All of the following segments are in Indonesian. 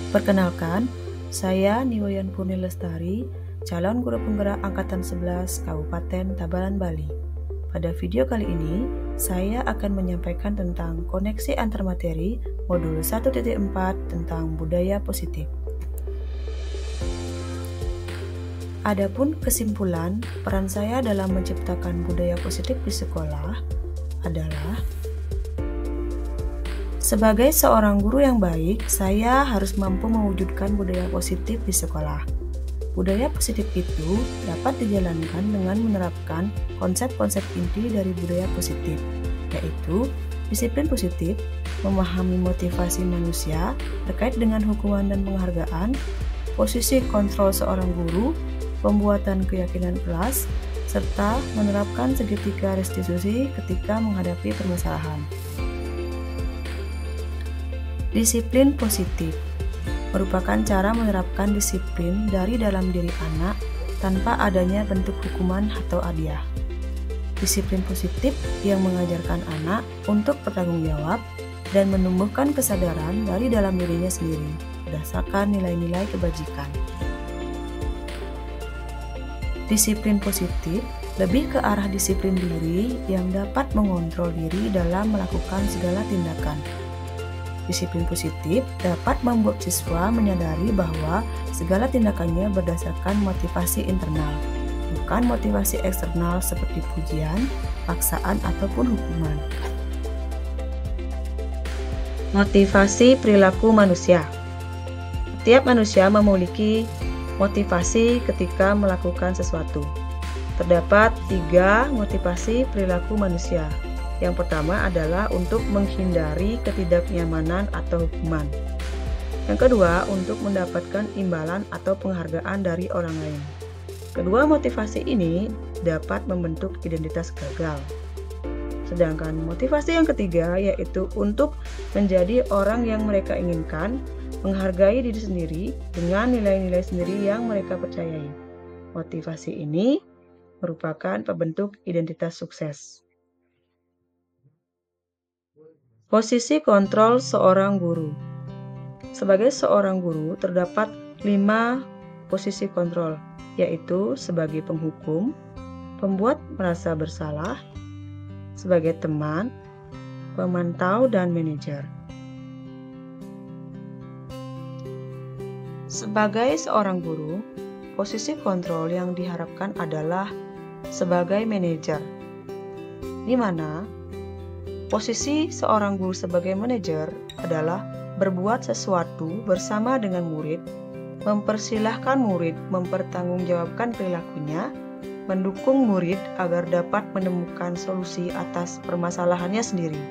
Perkenalkan, saya Niwayan Purni Lestari, calon guru penggerak Angkatan 11 Kabupaten Tabanan, Bali. Pada video kali ini, saya akan menyampaikan tentang koneksi antar materi modul 1.4 tentang budaya positif. Adapun kesimpulan, peran saya dalam menciptakan budaya positif di sekolah adalah: sebagai seorang guru yang baik, saya harus mampu mewujudkan budaya positif di sekolah. Budaya positif itu dapat dijalankan dengan menerapkan konsep-konsep inti dari budaya positif, yaitu disiplin positif, memahami motivasi manusia terkait dengan hukuman dan penghargaan, posisi kontrol seorang guru, pembuatan keyakinan kelas, serta menerapkan segitiga restitusi ketika menghadapi permasalahan. Disiplin positif merupakan cara menerapkan disiplin dari dalam diri anak tanpa adanya bentuk hukuman atau hadiah. Disiplin positif yang mengajarkan anak untuk bertanggung jawab dan menumbuhkan kesadaran dari dalam dirinya sendiri berdasarkan nilai-nilai kebajikan. Disiplin positif lebih ke arah disiplin diri yang dapat mengontrol diri dalam melakukan segala tindakan. Disiplin positif dapat membuat siswa menyadari bahwa segala tindakannya berdasarkan motivasi internal, bukan motivasi eksternal seperti pujian, paksaan, ataupun hukuman. Motivasi perilaku manusia. Setiap manusia memiliki motivasi ketika melakukan sesuatu. Terdapat 3 motivasi perilaku manusia. Yang pertama adalah untuk menghindari ketidaknyamanan atau hukuman. Yang kedua, untuk mendapatkan imbalan atau penghargaan dari orang lain. Kedua motivasi ini dapat membentuk identitas gagal. Sedangkan motivasi yang ketiga yaitu untuk menjadi orang yang mereka inginkan, menghargai diri sendiri dengan nilai-nilai sendiri yang mereka percayai. Motivasi ini merupakan pembentuk identitas sukses. Posisi kontrol seorang guru. Sebagai seorang guru terdapat 5 posisi kontrol, yaitu sebagai penghukum, pembuat merasa bersalah, sebagai teman, pemantau, dan manajer. Sebagai seorang guru, posisi kontrol yang diharapkan adalah sebagai manajer, di mana posisi seorang guru sebagai manajer adalah berbuat sesuatu bersama dengan murid, mempersilahkan murid mempertanggungjawabkan perilakunya, mendukung murid agar dapat menemukan solusi atas permasalahannya sendiri.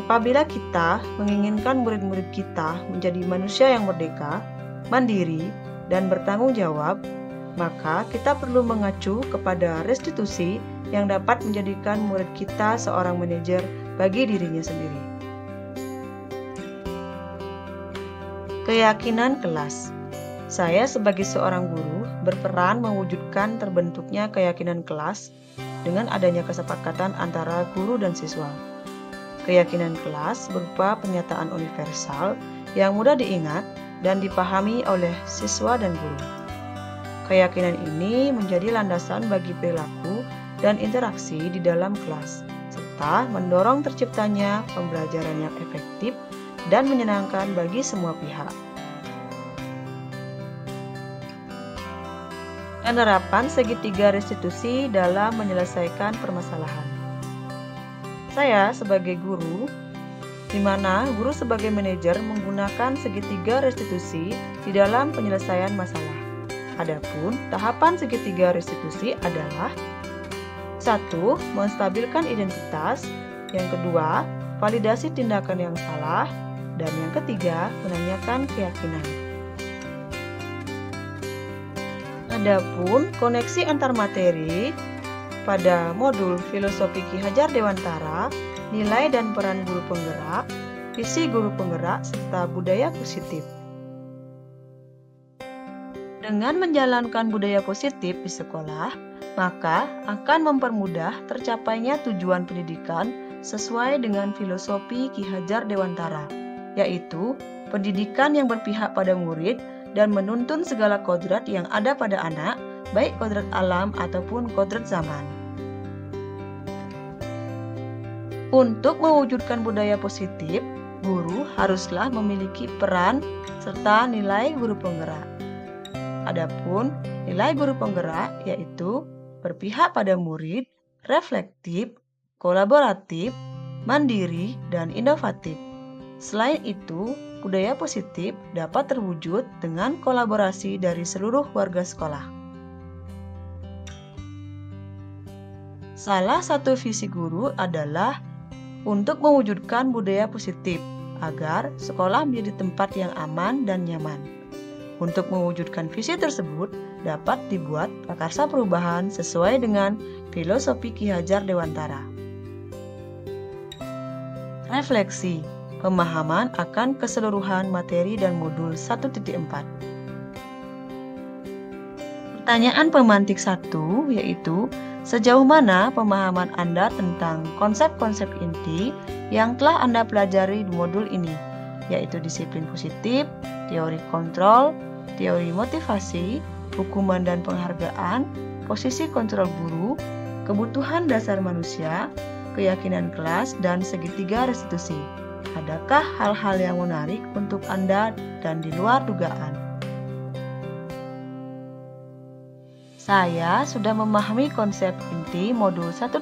Apabila kita menginginkan murid-murid kita menjadi manusia yang merdeka, mandiri, dan bertanggung jawab, maka kita perlu mengacu kepada restitusi yang dapat menjadikan murid kita seorang manajer bagi dirinya sendiri. Keyakinan kelas. Saya sebagai seorang guru berperan mewujudkan terbentuknya keyakinan kelas dengan adanya kesepakatan antara guru dan siswa. Keyakinan kelas berupa pernyataan universal yang mudah diingat dan dipahami oleh siswa dan guru. Keyakinan ini menjadi landasan bagi perilaku dan interaksi di dalam kelas, serta mendorong terciptanya pembelajaran yang efektif dan menyenangkan bagi semua pihak. Penerapan segitiga restitusi dalam menyelesaikan permasalahan. Saya sebagai guru, di mana guru sebagai manajer menggunakan segitiga restitusi di dalam penyelesaian masalah. Adapun tahapan segitiga restitusi adalah: 1. Menstabilkan identitas. Yang kedua, validasi tindakan yang salah. Dan yang ketiga, menanyakan keyakinan. Adapun koneksi antar materi pada modul Filosofi Ki Hajar Dewantara, nilai dan peran guru penggerak, visi guru penggerak, serta budaya positif. Dengan menjalankan budaya positif di sekolah, maka akan mempermudah tercapainya tujuan pendidikan sesuai dengan filosofi Ki Hajar Dewantara, yaitu pendidikan yang berpihak pada murid dan menuntun segala kodrat yang ada pada anak, baik kodrat alam ataupun kodrat zaman. Untuk mewujudkan budaya positif, guru haruslah memiliki peran serta nilai guru penggerak. Adapun nilai guru penggerak yaitu berpihak pada murid, reflektif, kolaboratif, mandiri, dan inovatif. Selain itu, budaya positif dapat terwujud dengan kolaborasi dari seluruh warga sekolah. Salah satu visi guru adalah untuk mewujudkan budaya positif agar sekolah menjadi tempat yang aman dan nyaman. Untuk mewujudkan visi tersebut dapat dibuat prakarsa perubahan sesuai dengan filosofi Ki Hajar Dewantara. Refleksi, pemahaman akan keseluruhan materi dan modul 1.4. Pertanyaan pemantik 1 yaitu, sejauh mana pemahaman Anda tentang konsep-konsep inti yang telah Anda pelajari di modul ini, yaitu disiplin positif, teori kontrol, teori motivasi, hukuman dan penghargaan, posisi kontrol guru, kebutuhan dasar manusia, keyakinan kelas, dan segitiga restitusi. Adakah hal-hal yang menarik untuk Anda dan di luar dugaan? Saya sudah memahami konsep inti modul 1.4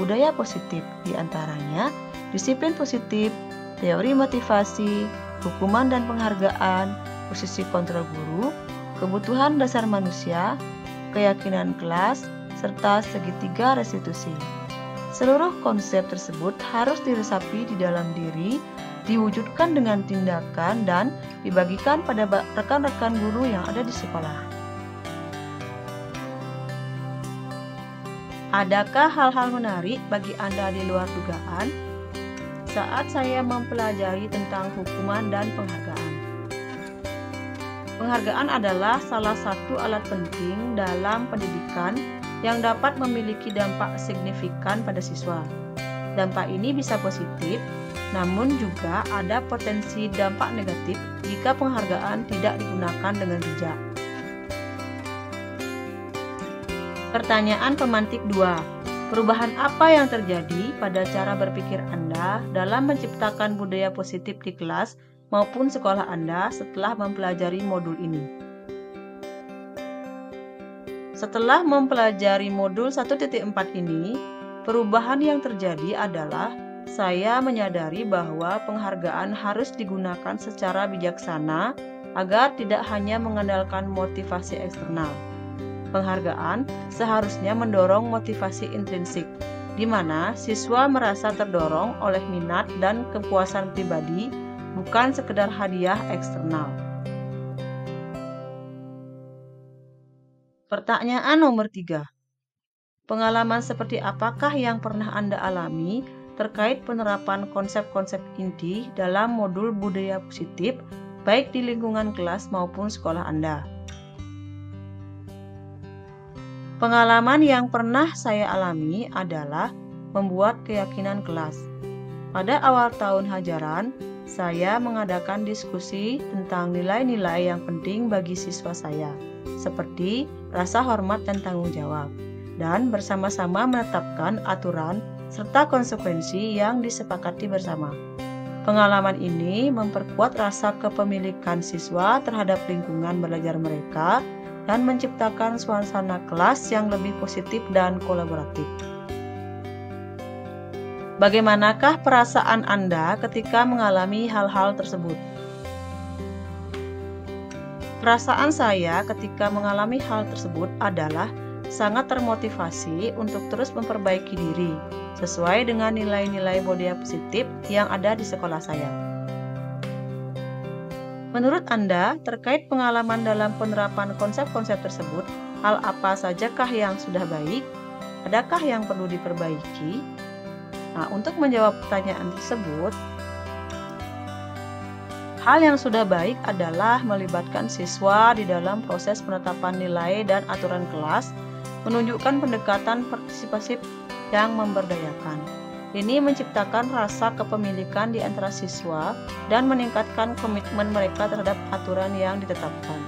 budaya positif, diantaranya disiplin positif, teori motivasi, hukuman dan penghargaan, posisi kontrol guru, kebutuhan dasar manusia, keyakinan kelas, serta segitiga restitusi. Seluruh konsep tersebut harus diresapi di dalam diri, diwujudkan dengan tindakan, dan dibagikan pada rekan-rekan guru yang ada di sekolah. Adakah hal-hal menarik bagi Anda di luar dugaan saat saya mempelajari tentang hukuman dan penghargaan? Penghargaan adalah salah satu alat penting dalam pendidikan yang dapat memiliki dampak signifikan pada siswa. Dampak ini bisa positif, namun juga ada potensi dampak negatif jika penghargaan tidak digunakan dengan bijak. Pertanyaan pemantik 2. Perubahan apa yang terjadi pada cara berpikir Anda dalam menciptakan budaya positif di kelas maupun sekolah Anda setelah mempelajari modul ini? Setelah mempelajari modul 1.4 ini, perubahan yang terjadi adalah saya menyadari bahwa penghargaan harus digunakan secara bijaksana agar tidak hanya mengandalkan motivasi eksternal. Penghargaan seharusnya mendorong motivasi intrinsik, di mana siswa merasa terdorong oleh minat dan kepuasan pribadi, bukan sekedar hadiah eksternal. Pertanyaan nomor 3. Pengalaman seperti apakah yang pernah Anda alami terkait penerapan konsep-konsep inti dalam modul budaya positif, baik di lingkungan kelas maupun sekolah Anda? Pengalaman yang pernah saya alami adalah membuat keyakinan kelas. Pada awal tahun ajaran, saya mengadakan diskusi tentang nilai-nilai yang penting bagi siswa saya, seperti rasa hormat dan tanggung jawab, dan bersama-sama menetapkan aturan serta konsekuensi yang disepakati bersama. Pengalaman ini memperkuat rasa kepemilikan siswa terhadap lingkungan belajar mereka dan menciptakan suasana kelas yang lebih positif dan kolaboratif. Bagaimanakah perasaan Anda ketika mengalami hal-hal tersebut? Perasaan saya ketika mengalami hal tersebut adalah sangat termotivasi untuk terus memperbaiki diri sesuai dengan nilai-nilai budaya positif yang ada di sekolah saya. Menurut Anda, terkait pengalaman dalam penerapan konsep-konsep tersebut, hal apa sajakah yang sudah baik? Adakah yang perlu diperbaiki? Nah, untuk menjawab pertanyaan tersebut, hal yang sudah baik adalah melibatkan siswa di dalam proses penetapan nilai dan aturan kelas, menunjukkan pendekatan partisipasif yang memberdayakan. Ini menciptakan rasa kepemilikan di antara siswa dan meningkatkan komitmen mereka terhadap aturan yang ditetapkan.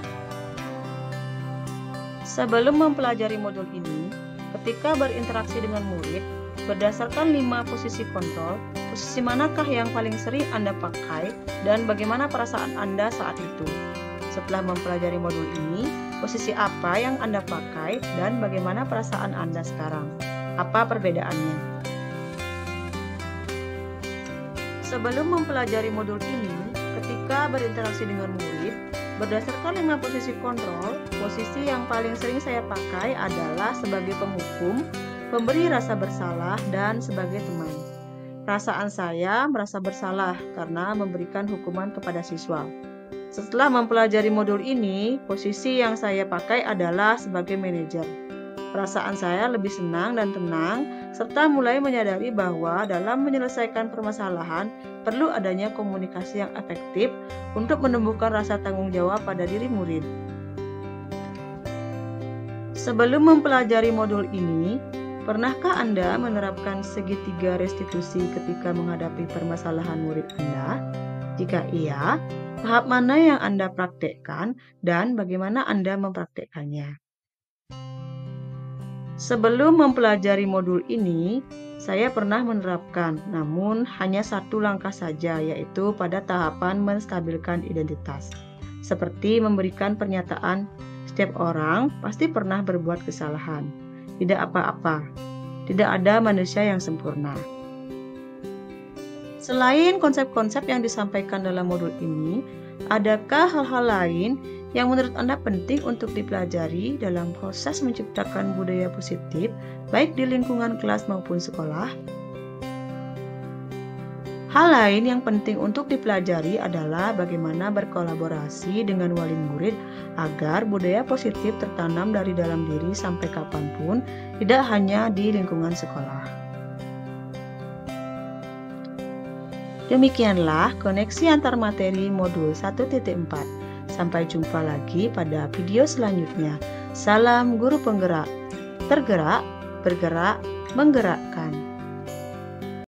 Sebelum mempelajari modul ini, ketika berinteraksi dengan murid, berdasarkan 5 posisi kontrol, posisi manakah yang paling sering Anda pakai dan bagaimana perasaan Anda saat itu? Setelah mempelajari modul ini, posisi apa yang Anda pakai dan bagaimana perasaan Anda sekarang? Apa perbedaannya? Sebelum mempelajari modul ini, ketika berinteraksi dengan murid, berdasarkan 5 posisi kontrol, posisi yang paling sering saya pakai adalah sebagai penghukum, pemberi rasa bersalah, dan sebagai teman. Perasaan saya merasa bersalah karena memberikan hukuman kepada siswa. Setelah mempelajari modul ini, posisi yang saya pakai adalah sebagai manajer. Perasaan saya lebih senang dan tenang, serta mulai menyadari bahwa dalam menyelesaikan permasalahan perlu adanya komunikasi yang efektif untuk menumbuhkan rasa tanggung jawab pada diri murid. Sebelum mempelajari modul ini, pernahkah Anda menerapkan segitiga restitusi ketika menghadapi permasalahan murid Anda? Jika iya, tahap mana yang Anda praktekkan dan bagaimana Anda mempraktekkannya? Sebelum mempelajari modul ini, saya pernah menerapkan, namun hanya 1 langkah saja, yaitu pada tahapan menstabilkan identitas. Seperti memberikan pernyataan, setiap orang pasti pernah berbuat kesalahan. Tidak apa-apa, tidak ada manusia yang sempurna. Selain konsep-konsep yang disampaikan dalam modul ini, adakah hal-hal lain yang menurut Anda penting untuk dipelajari dalam proses menciptakan budaya positif, baik di lingkungan kelas maupun sekolah? Hal lain yang penting untuk dipelajari adalah bagaimana berkolaborasi dengan wali murid agar budaya positif tertanam dari dalam diri sampai kapanpun, tidak hanya di lingkungan sekolah. Demikianlah koneksi antar materi modul 1.4. Sampai jumpa lagi pada video selanjutnya. Salam guru penggerak, tergerak, bergerak, menggerakkan.